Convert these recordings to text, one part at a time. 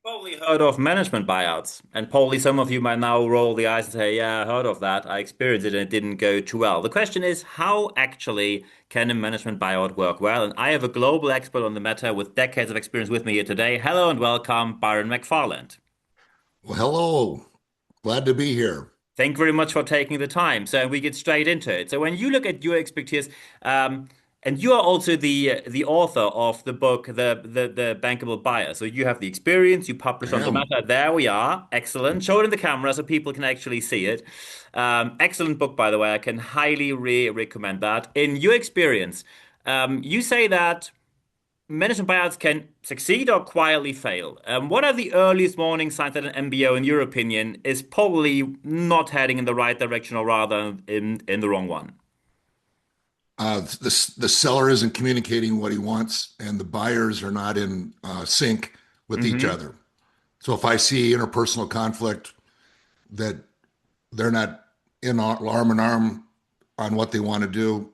Probably heard of management buyouts, and probably some of you might now roll the eyes and say, "Yeah, I heard of that. I experienced it, and it didn't go too well." The question is, how actually can a management buyout work well? And I have a global expert on the matter with decades of experience with me here today. Hello and welcome, Byron McFarland. Well, hello. Glad to be here. Thank you very much for taking the time. So we get straight into it. So when you look at your expertise, um, and you are also the author of the book, the Bankable Buyer. So you have the experience. You I publish on the am. matter. There we are. Excellent. Show it in the camera so people can actually see it. Excellent book, by the way. I can highly recommend that. In your experience, you say that management buyouts can succeed or quietly fail. What are the earliest warning signs that an MBO, in your opinion, is probably not heading in the right direction or rather in the wrong one? The seller isn't communicating what he wants, and the buyers are not in sync with each Hmm. other. So if I see interpersonal conflict that they're not in arm in arm on what they want to do,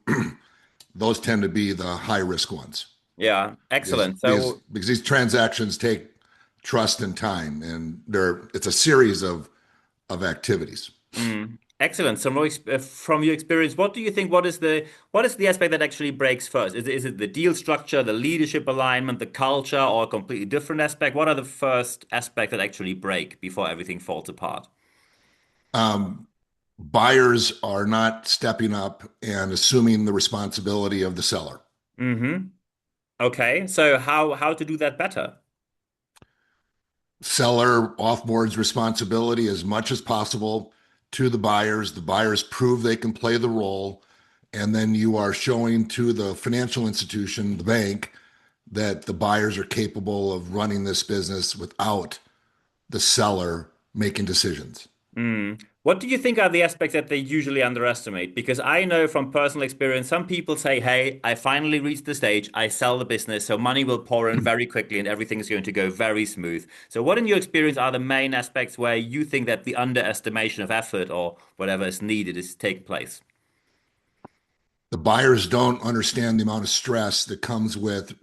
those tend to be the high risk ones. Yeah, Because excellent. because So, because these transactions take trust and time, and it's a series of activities. excellent. So, from your experience, what do you think? What is the aspect that actually breaks first? Is it the deal structure, the leadership alignment, the culture, or a completely different aspect? What are the first aspects that actually break before everything falls apart? Um, Buyers are not stepping up and assuming the responsibility of the seller. Hmm. Okay, so how to do that better? Seller offboards responsibility as much as possible to the buyers. The buyers prove they can play the role. And then you are showing to the financial institution, the bank, that the buyers are capable of running this business without the seller making decisions. Mm. What do you think are the aspects that they usually underestimate? Because I know from personal experience, some people say, "Hey, I finally reached the stage, I sell the business, so money will pour in very quickly and everything is going to go very smooth." So, what in your experience are the main aspects where you think that the underestimation of effort or whatever is needed is take place? The buyers don't understand the amount of stress that comes with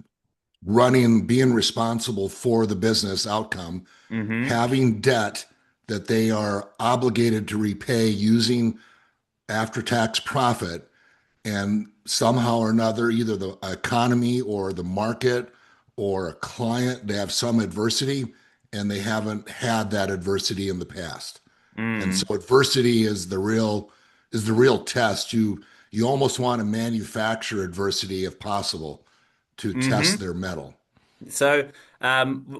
being responsible for the business outcome, Hmm. having debt that they are obligated to repay using after tax profit. And somehow or another, either the economy or the market or a client, they have some adversity and they haven't had that adversity in the past. And Mm. so adversity is the real test. You almost want to manufacture adversity if possible to test Hmm. their mettle. So,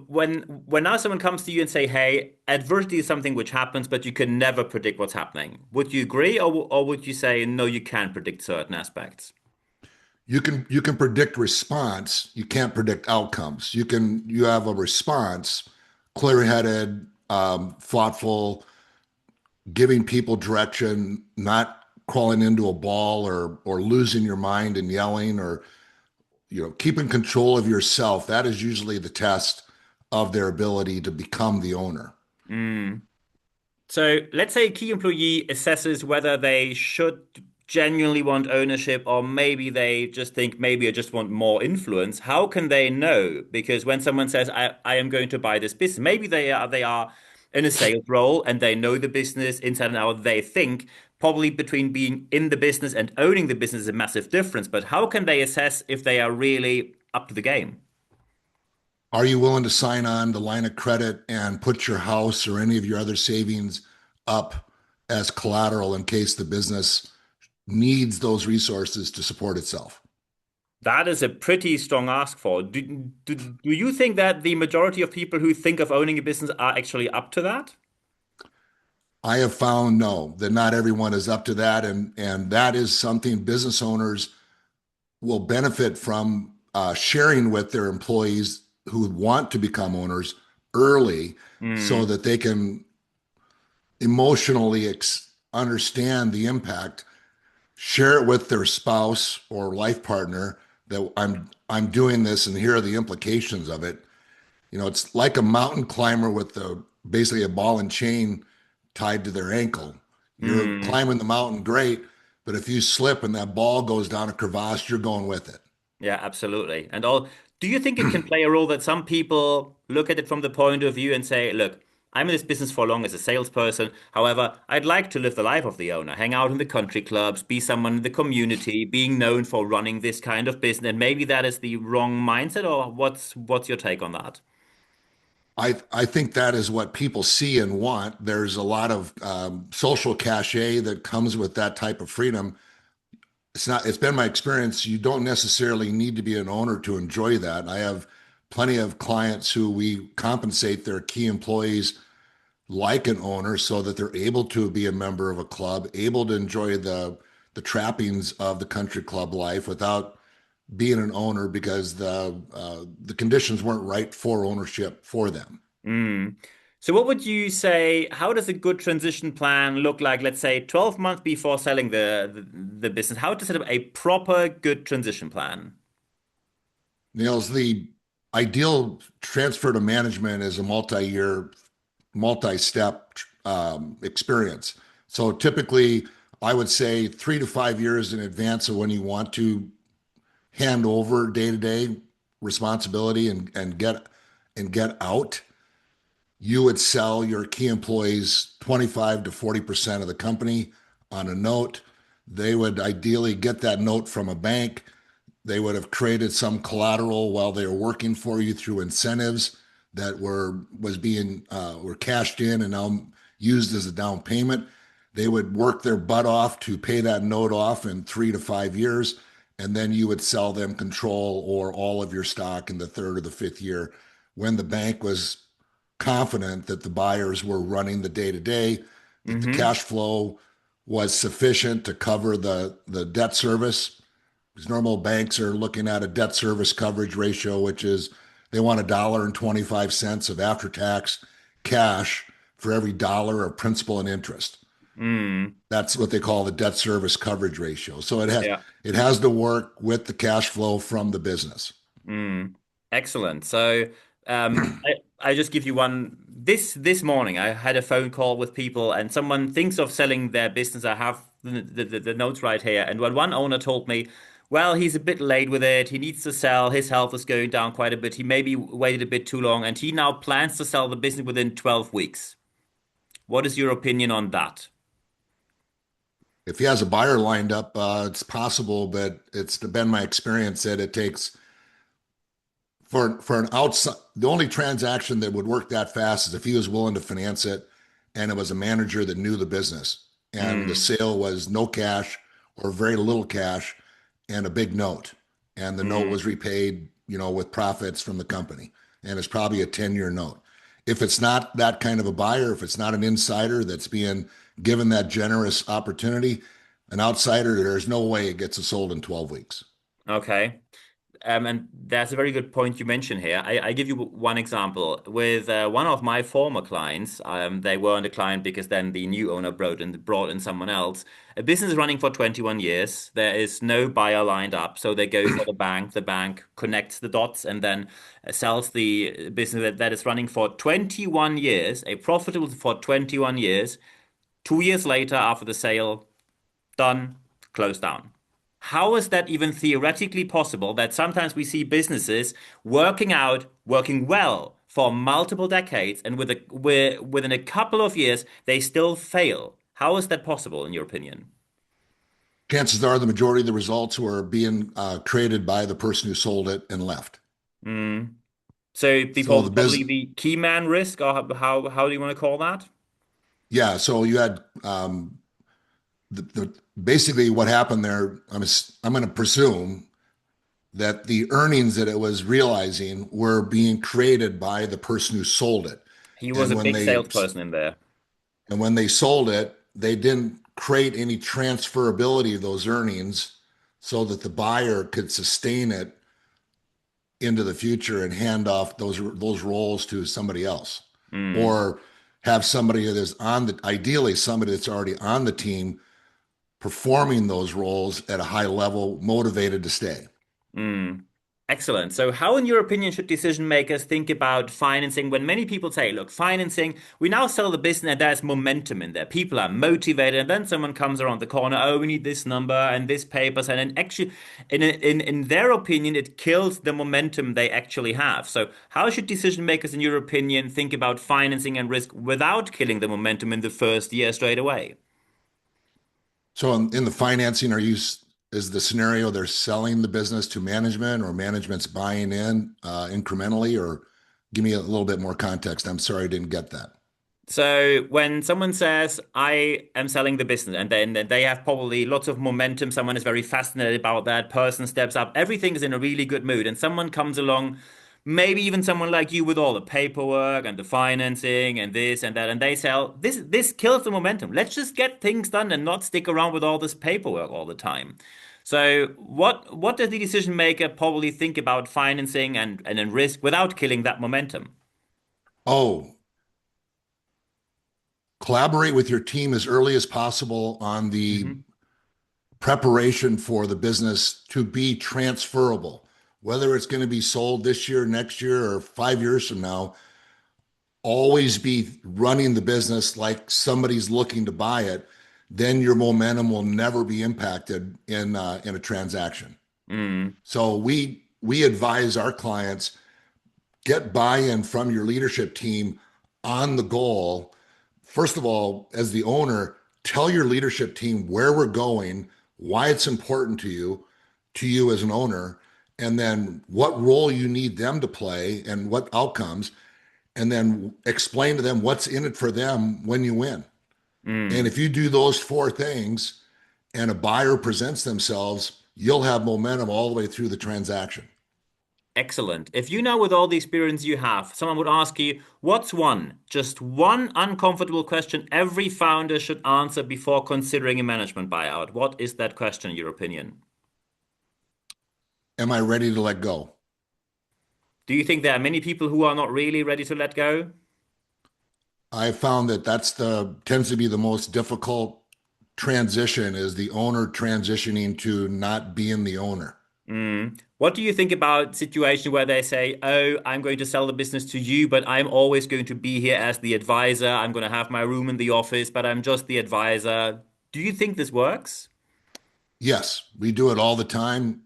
when now someone comes to you and say, "Hey, adversity is something which happens, but you can never predict what's happening," would you agree, or would you say, "No, you can predict certain aspects"? You can predict response. You can't predict outcomes. You have a response, clear-headed, thoughtful, giving people direction, not crawling into a ball or losing your mind and yelling or keeping control of yourself. That is usually the test of their ability to become the owner. Mm. So, let's say a key employee assesses whether they should genuinely want ownership, or maybe they just think maybe I just want more influence. How can they know? Because when someone says, "I am going to buy this business," maybe they are in a sales role and they know the business inside and out. They think probably between being in the business and owning the business is a massive difference. But how can they assess if they are really up to the game? Are you willing to sign on the line of credit and put your house or any of your other savings up as collateral in case the business needs those resources to support itself? That is a pretty strong ask for. Do you think that the majority of people who think of owning a business are actually up to that? I have found no, that not everyone is up to that. And that is something business owners will benefit from sharing with their employees who want to become owners early so Hmm. that they can emotionally understand the impact, share it with their spouse or life partner that I'm doing this and here are the implications of it. It's like a mountain climber with basically a ball and chain tied to their ankle. You're Hmm. climbing the mountain great, but if you slip and that ball goes down a crevasse, you're going with it. Yeah, absolutely. And all Do you think it can play a role that some people look at it from the point of view and say, look, I'm in this business for long as a salesperson. However, I'd like to live the life of the owner, hang out in the country clubs, be someone in the community, being known for running this kind of business. And maybe that is the wrong mindset, or what's your take on that? I think that is what people see and want. There's a lot of social cachet that comes with that type of freedom. It's been my experience. You don't necessarily need to be an owner to enjoy that. I have plenty of clients who we compensate their key employees like an owner so that they're able to be a member of a club, able to enjoy the trappings of the country club life without being an owner because the conditions weren't right for ownership for them. Mm. So what would you say, how does a good transition plan look like, let's say 12 months before selling the business? How to set up a proper good transition plan? Niels, the ideal transfer to management is a multi-year, multi-step experience. So typically, I would say 3 to 5 years in advance of when you want to hand over day-to-day responsibility and get out, you would sell your key employees 25 to 40% of the company on a note. They would ideally get that note from a bank. They would have created some collateral while they were working for you through incentives that were cashed in and now used as a down payment. They would work their butt off to pay that note off in 3 to 5 years, and then you would sell them control or all of your stock in the third or the fifth year when the bank was confident that the buyers were running the day to day, that the Hmm. cash flow was sufficient to cover the debt service. Because normal banks are looking at a debt service coverage ratio, which is they want $1.25 of after tax cash for every dollar of principal and interest. Mm. That's what they call the debt service coverage ratio. So Yeah. it has to work with the cash flow from the business. Mm. Excellent. So, I just give you one. This morning, I had a phone call with people, and someone thinks of selling their business. I have the notes right here, and what one owner told me, well, he's a bit late with it. He needs to sell. His health is going down quite a bit. He maybe waited a bit too long, and he now plans to sell the business within 12 weeks. What is your opinion on that? If he has a buyer lined up, it's possible, but it's been my experience that it takes for an outside, the only transaction that would work that fast is if he was willing to finance it and it was a manager that knew the business and the Mm. sale was no cash or very little cash and a big note. And the note Mm. was repaid, with profits from the company. And it's probably a 10-year note. If it's not that kind of a buyer, if it's not an insider that's being given that generous opportunity, an outsider, there's no way it gets sold in 12 weeks. Okay. And that's a very good point you mentioned here. I give you one example. With one of my former clients, they weren't a client because then the new owner brought in someone else. A business is running for 21 years. There is no buyer lined up, so they go for the bank. The bank connects the dots and then sells the business that is running for 21 years, a profitable for 21 years. 2 years later, after the sale, done, closed down. How is that even theoretically possible that sometimes we see businesses working well for multiple decades, and within a couple of years, they still fail? How is that possible, in your opinion? Chances are the majority of the results were being created by the person who sold it and left. Mm. So So people the probably business, the key man risk, or how do you want to call that? yeah. So you had basically what happened there. I'm going to presume that the earnings that it was realizing were being created by the person who sold it, He was and a when big they salesperson in there. and when they sold it, they didn't create any transferability of those earnings so that the buyer could sustain it into the future and hand off those roles to somebody else, Mm. or have somebody that is ideally somebody that's already on the team performing those roles at a high level, motivated to stay. Mm. Excellent. So, how, in your opinion, should decision makers think about financing when many people say, look, financing, we now sell the business and there's momentum in there. People are motivated, and then someone comes around the corner, oh, we need this number and this papers. And then actually, in their opinion, it kills the momentum they actually have. So, how should decision makers, in your opinion, think about financing and risk without killing the momentum in the first year straight away? So in the financing, is the scenario they're selling the business to management or management's buying in incrementally? Or give me a little bit more context. I'm sorry I didn't get that. So when someone says, I am selling the business, and then they have probably lots of momentum, someone is very fascinated about that, person steps up, everything is in a really good mood, and someone comes along, maybe even someone like you with all the paperwork and the financing and this and that, and they sell, this kills the momentum. Let's just get things done and not stick around with all this paperwork all the time. So what does the decision maker probably think about financing and then risk without killing that momentum? Oh, collaborate with your team as early as possible on the Hmm. preparation for the business to be transferable. Whether it's going to be sold this year, next year, or 5 years from now, always be running the business like somebody's looking to buy it. Then your momentum will never be impacted in a transaction. Mm. So we advise our clients, get buy-in from your leadership team on the goal. First of all, as the owner, tell your leadership team where we're going, why it's important to you as an owner, and then what role you need them to play and what outcomes, and then explain to them what's in it for them when you win. And Mm. if you do those four things and a buyer presents themselves, you'll have momentum all the way through the transaction. Excellent. If you know with all the experience you have, someone would ask you, what's just one uncomfortable question every founder should answer before considering a management buyout? What is that question, in your opinion? Am I ready to let go? Do you think there are many people who are not really ready to let go? I found that that's the tends to be the most difficult transition is the owner transitioning to not being the owner. Mm. What do you think about situation where they say, "Oh, I'm going to sell the business to you, but I'm always going to be here as the advisor. I'm going to have my room in the office, but I'm just the advisor." Do you think this works? Yes, we do it all the time.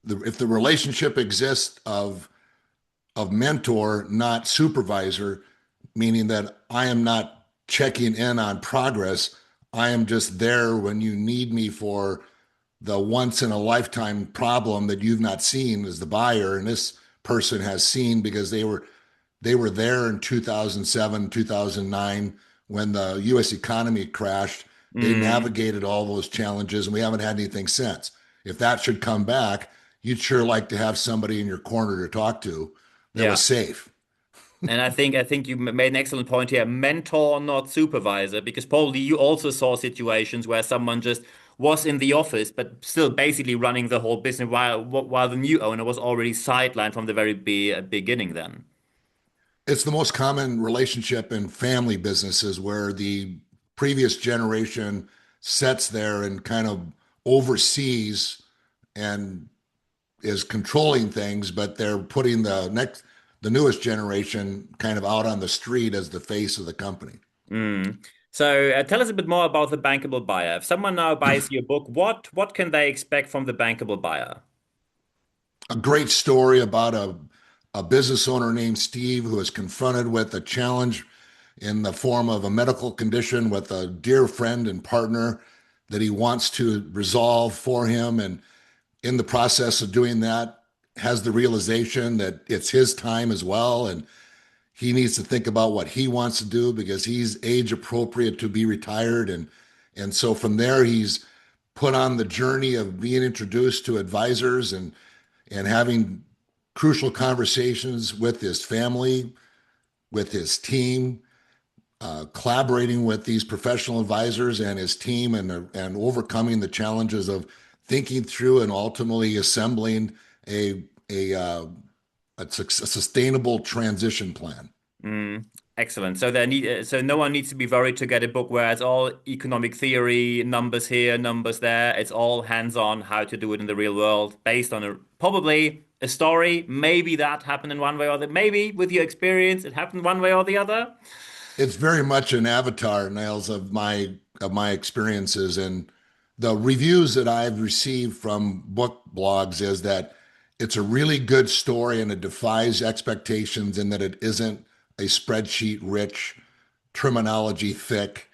If the relationship exists of mentor, not supervisor, meaning that I am not checking in on progress. I am just there when you need me for the once in a lifetime problem that you've not seen as the buyer. And this person has seen because they were there in 2007, 2009 when the US economy crashed. They Mm. navigated all those challenges and we haven't had anything since. If that should come back, you'd sure like to have somebody in your corner to talk to that was Yeah. safe. And I think you made an excellent point here. Mentor, not supervisor, because probably you also saw situations where someone just was in the office, but still basically running the whole business while the new owner was already sidelined from the very beginning then. It's the most common relationship in family businesses where the previous generation sits there and kind of oversees and is controlling things, but they're putting the newest generation kind of out on the street as the face of the company. Mm. So tell us a bit more about the bankable buyer. If someone now buys your book, what can they expect from the bankable buyer? A great story about a business owner named Steve who is confronted with a challenge in the form of a medical condition with a dear friend and partner that he wants to resolve for him. And in the process of doing that, has the realization that it's his time as well. And he needs to think about what he wants to do because he's age appropriate to be retired. And so from there, he's put on the journey of being introduced to advisors and having crucial conversations with his family, with his team, collaborating with these professional advisors and his team, and overcoming the challenges of thinking through and ultimately assembling a a, uh, a sustainable transition plan. Mm. Excellent. So no one needs to be worried to get a book where it's all economic theory, numbers here, numbers there. It's all hands-on how to do it in the real world, based on probably a story. Maybe that happened in one way or the maybe with your experience it happened one way or the other. It's very much an avatar, Niles, of my experiences, and the reviews that I've received from book blogs is that it's a really good story and it defies expectations, and that it isn't a spreadsheet rich, terminology thick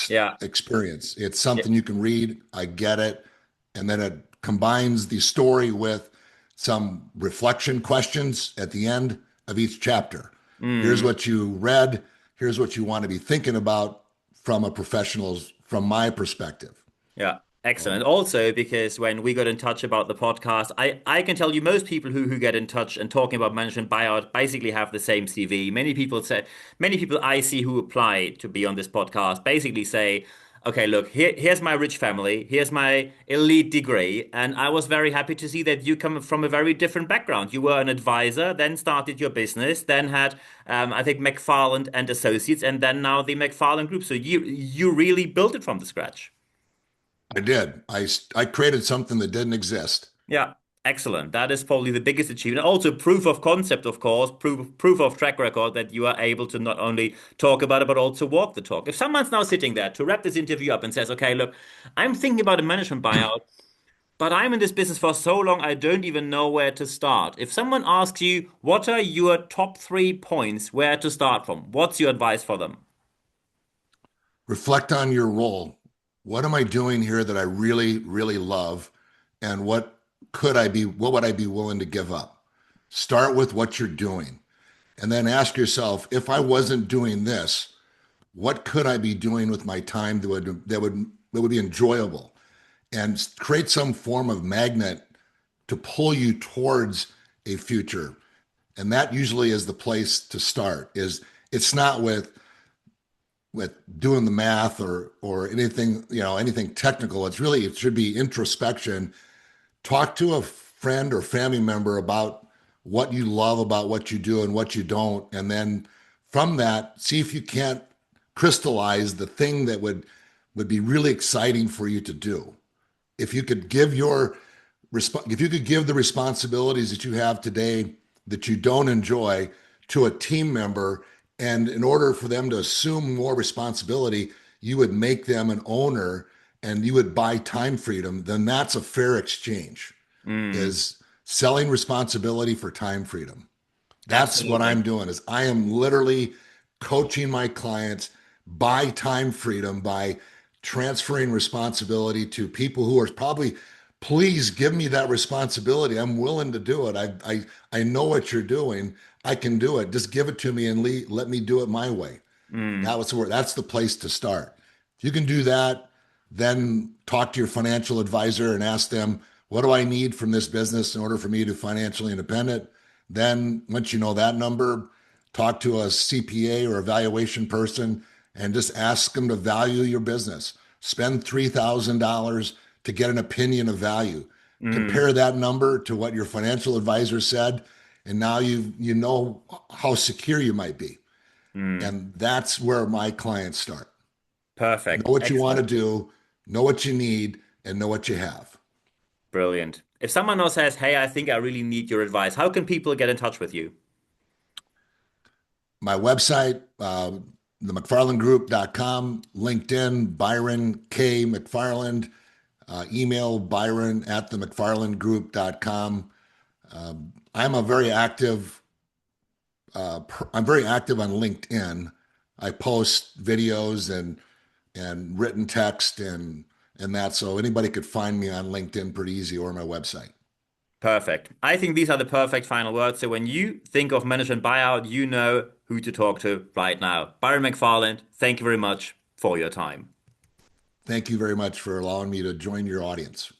Yeah. experience. It's Yeah. something you can read. I get it, and then it combines the story with some reflection questions at the end of each chapter. Here's Mm. what you read. Here's what you want to be thinking about from a professional's, from my perspective. Yeah, excellent. Um, Also, because when we got in touch about the podcast, I can tell you most people who get in touch and talking about management buyout basically have the same CV. Many people I see who apply to be on this podcast basically say, okay, look, here's my rich family, here's my elite degree, and I was very happy to see that you come from a very different background. You were an advisor, then started your business, then had, I think, McFarland and Associates, and then now the McFarland Group. So you really built it from the scratch. I did. I created something that didn't exist. Yeah, excellent. That is probably the biggest achievement. Also, proof of concept, of course, proof of track record that you are able to not only talk about it but also walk the talk. If someone's now sitting there to wrap this interview up and says, "Okay, look, I'm thinking about a management buyout, but I'm in this business for so long I don't even know where to start." If someone asks you, "What are your top 3 points where to start from?" What's your advice for them? Reflect on your role. What am I doing here that I really, really love? And what would I be willing to give up? Start with what you're doing. And then ask yourself, if I wasn't doing this, what could I be doing with my time that would be enjoyable? And create some form of magnet to pull you towards a future. And that usually is the place to start. Is it's not with doing the math or anything, anything technical. It should be introspection. Talk to a friend or family member about what you love about what you do and what you don't, and then from that, see if you can't crystallize the thing that would be really exciting for you to do. If you could give your if you could give the responsibilities that you have today that you don't enjoy to a team member, and in order for them to assume more responsibility, you would make them an owner and you would buy time freedom, then that's a fair exchange, Mm, is selling responsibility for time freedom. That's what I'm absolutely. doing, is I am literally coaching my clients by time freedom, by transferring responsibility to people who are probably, please give me that responsibility. I'm willing to do it. I know what you're doing. I can do it. Just give it to me and let me do it my way. Mm, That's the place to start. If you can do that, then talk to your financial advisor and ask them, what do I need from this business in order for me to be financially independent? Then once you know that number, talk to a CPA or evaluation person and just ask them to value your business. Spend $3,000 to get an opinion of value. mm, Compare that number to what your financial advisor said, and now you know how secure you might be. mm. And that's where my clients start. Perfect. Know what you want to Excellent. do, know what you need, and know what you have. Brilliant. If someone now says, "Hey, I think I really need your advice," how can people get in touch with you? My website, the McFarlandGroup.com, LinkedIn, Byron K. McFarland, email Byron at the McFarlandGroup.com. I'm a very active, I'm very active on LinkedIn. I post videos and written text and that. So anybody could find me on LinkedIn pretty easy, or my website. Perfect. I think these are the perfect final words. So when you think of management buyout, you know who to talk to right now. Byron McFarland, thank you very much for your time. Thank you very much for allowing me to join your audience.